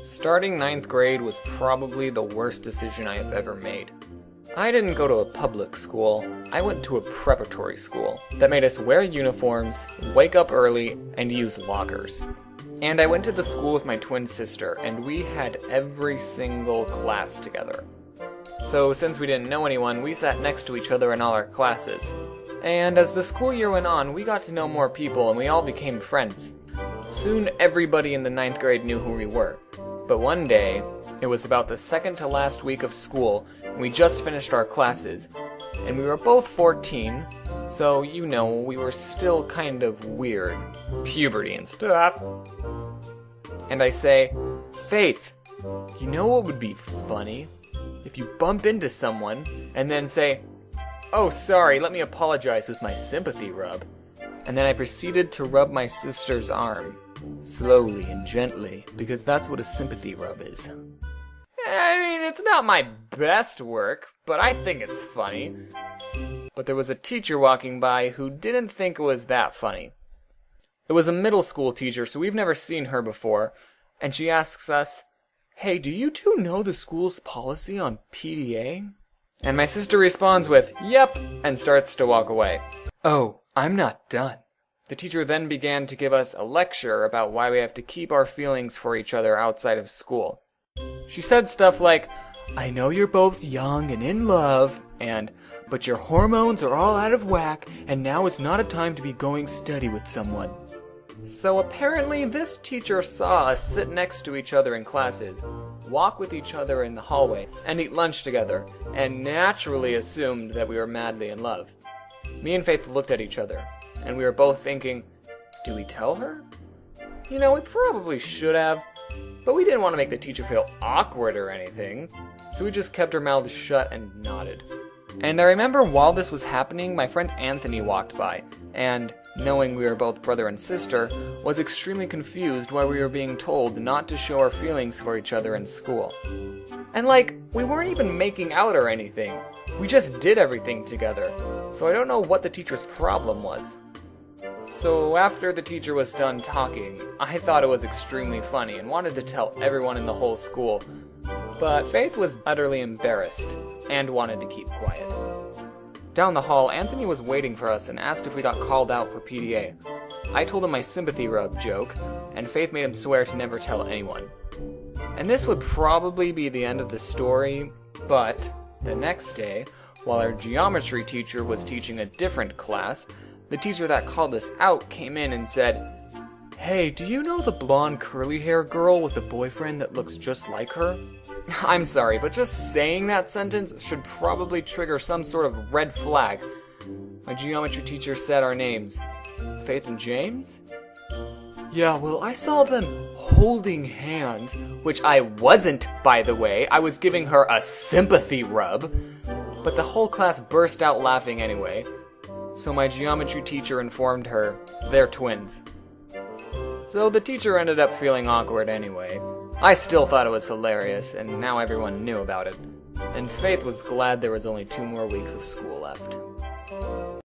Starting ninth grade was probably the worst decision I have ever made. I didn't go to a public school, I went to a preparatory school that made us wear uniforms, wake up early, and use lockers. And I went to the school with my twin sister, and we had every single class together. So since we didn't know anyone, we sat next to each other in all our classes. And as the school year went on, we got to know more people and we all became friends. Soon everybody in the ninth grade knew who we were. But one day, it was about the second to last week of school, and we just finished our classes, and we were both 14, so you know, we were still kind of weird, puberty and stuff. And I say, Faith, you know what would be funny? If you bump into someone, and then say, oh sorry, let me apologize with my sympathy rub. And then I proceeded to rub my sister's arm. Slowly and gently, because that's what a sympathy rub is. I mean, it's not my best work, but I think it's funny. But there was a teacher walking by who didn't think it was that funny. It was a middle school teacher, so we've never seen her before, and she asks us, hey, do you two know the school's policy on PDA? And my sister responds with, yep, and starts to walk away. Oh, I'm not done. The teacher then began to give us a lecture about why we have to keep our feelings for each other outside of school. She said stuff like, I know you're both young and in love, and, but your hormones are all out of whack, and now is not a time to be going steady with someone. So apparently this teacher saw us sit next to each other in classes, walk with each other in the hallway, and eat lunch together, and naturally assumed that we were madly in love. Me and Faith looked at each other, and we were both thinking, do we tell her? You know, we probably should have, but we didn't want to make the teacher feel awkward or anything, so we just kept our mouths shut and nodded. And I remember while this was happening, my friend Anthony walked by, and, knowing we were both brother and sister, was extremely confused why we were being told not to show our feelings for each other in school. And we weren't even making out or anything. We just did everything together, so I don't know what the teacher's problem was. So after the teacher was done talking, I thought it was extremely funny and wanted to tell everyone in the whole school, but Faith was utterly embarrassed and wanted to keep quiet. Down the hall, Anthony was waiting for us and asked if we got called out for PDA. I told him my sympathy rub joke, and Faith made him swear to never tell anyone. And this would probably be the end of the story, but the next day, while our geometry teacher was teaching a different class, the teacher that called us out came in and said, hey, do you know the blonde curly hair girl with the boyfriend that looks just like her? I'm sorry, but just saying that sentence should probably trigger some sort of red flag. My geometry teacher said our names. Faith and James? Yeah, well, I saw them holding hands, which I wasn't, by the way. I was giving her a sympathy rub. But the whole class burst out laughing anyway. So my geometry teacher informed her, they're twins. So the teacher ended up feeling awkward anyway. I still thought it was hilarious, and now everyone knew about it. And Faith was glad there was only 2 more weeks of school left.